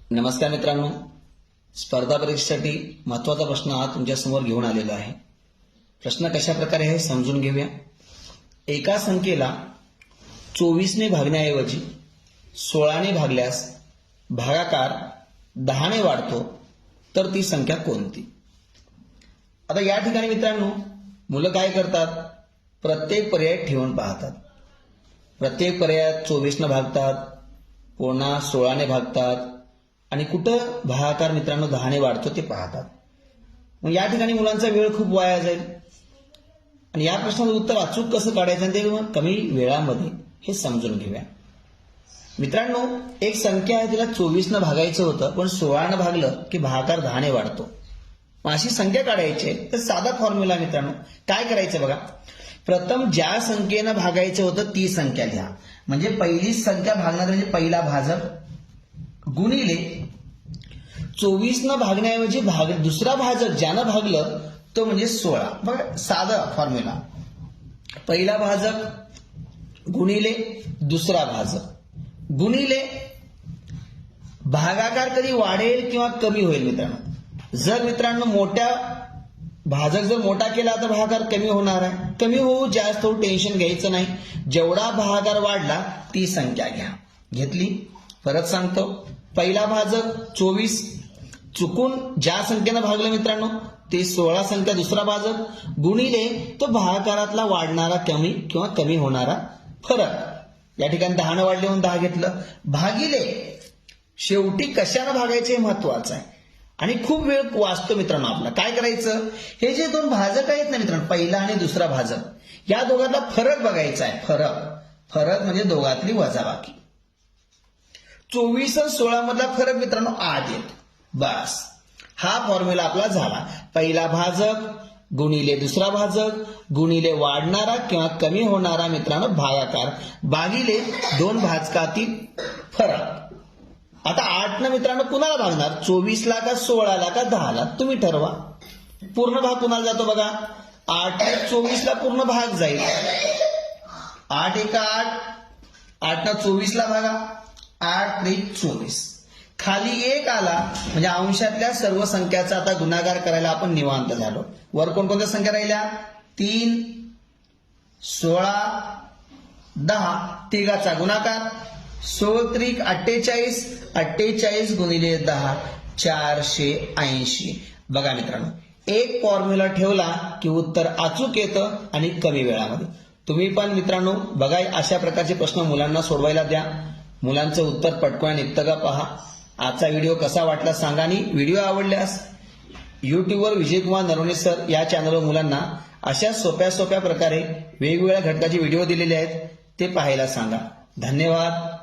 नमस्कार मित्रांनो, स्पर्धा परीक्षेसाठी महत्त्वाचा प्रश्न हा तुमच्या समोर घेऊन आलेला आहे। प्रश्न कशा प्रकारे आहे समजून घेऊया। एका संख्येला 24 ने भागण्याऐवजी 16 ने भागल्यास भागाकार 10 ने वाढतो, तर ती संख्या कोणती? आता या ठिकाणी मित्रांनो मुलं काय करतात, प्रत्येक पर्याय ठेवून पाहतात। प्रत्येक पर्यायात 24 ने भागतात, पुन्हा 16 ने भागतात आणि कुठं भागाकार मित्रांनो 10 ने वाढतो ते पाहतात। मग या ठिकाणी मुलांचा वेळ खूप वाया जाईल आणि या प्रश्नाचं उत्तर अचूक कसं काढायचं ते कमी वेळामध्ये हे समजून घेऊया। मित्रांनो, एक संख्या आहे, तिला 24 ने भागायचं होतं, पण 16 ने भागलं की भागाकार 10 ने वाढतो। मग अशी संख्या काढायची आहे तर साधा फॉर्म्युला मित्रांनो काय करायचं बघा। प्रथम ज्या संख्येनं भागायचं होतं ती संख्या लिहा, म्हणजे पहिली संख्या भागणार म्हणजे पहिला भाजक गुणिले 24 न भागण्याऐवजी दुसरा भाजक ज्यानं भागलं तो म्हणजे 16। बघा साधा फॉर्म्युला, पहिला भाजक गुणिले दुसरा भाजक गुणिले भागाकार कधी वाढेल किंवा कमी होईल मित्रांनो। जर मित्रांनो मोठ्या भाजक जर मोठा केला तर भागाकार कमी होणार आहे, कमी होऊ जास्त होऊ टेन्शन घ्यायचं नाही। जेवढा भागाकार वाढला ती संख्या घ्या। घेतली? परत सांगतो, पहिला भाजक 24 चुकून ज्या संख्येनं भागलं मित्रांनो ते 16 संख्या दुसरा भाजक गुणिले तो भागाकारातला वाढणारा कमी किंवा कमी होणारा फरक। या ठिकाणी 10 ने वाढले म्हणून 10 घेतलं, भागिले शेवटी कशानं भागायचं हे महत्वाचं आहे आणि खूप वेळ वाचतो मित्रांनो आपला। काय करायचं, हे जे दोन भाजक आहेत ना मित्रांनो, पहिला आणि दुसरा भाजक, या दोघांना फरक बघायचा आहे। फरक म्हणजे दोघातली वजाबाकी। 24 आणि 16 मधला फरक मित्रांनो 8 येतो। बस हा फॉर्म्युला आपला झाला। पहिला भाजक गुणिले दुसरा भाजक गुणिले वाढणारा किंवा कमी होणारा मित्रांनो भागाकार भागिले दोन भाजकातील फरक। आता 8 न मित्रांनो कुणाला भागणार, 24 ला का 16 ला का 10 ला, तुम्ही ठरवा। पूर्ण भाग कुणाला जातो बघा, 8 ने 24 ला पूर्ण भाग जाईल। 8 एका 8 न 24 ला भागा, 8 त्रिक 24, खाली 1 आला म्हणजे अंशातल्या सर्व संख्याचा आता गुणाकार करायला आपण निवांत झालो। वर कोणकोणत्या संख्या राहिल्या, 3 16 10, तिघाचा गुणाकार 16 त्रिक 48, 48 गुणिले 10 480। बघा मित्रांनो, एक फॉर्म्युला ठेवला की उत्तर अचूक येतं आणि कमी वेळामध्ये। तुम्ही पण मित्रांनो बघा अशा प्रकारचे प्रश्न मुलांना सोडवायला द्या, मुलांचं उत्तर पटकन निघतं का पहा। आजचा व्हिडिओ कसा वाटला सांगा आणि व्हिडिओ आवडल्यास युट्यूबवर विजयकुमार नरवणे सर या चॅनलवर मुलांना अशा सोप्या प्रकारे वेगवेगळ्या घटकाचे व्हिडिओ दिलेले आहेत ते पाहायला सांगा। धन्यवाद।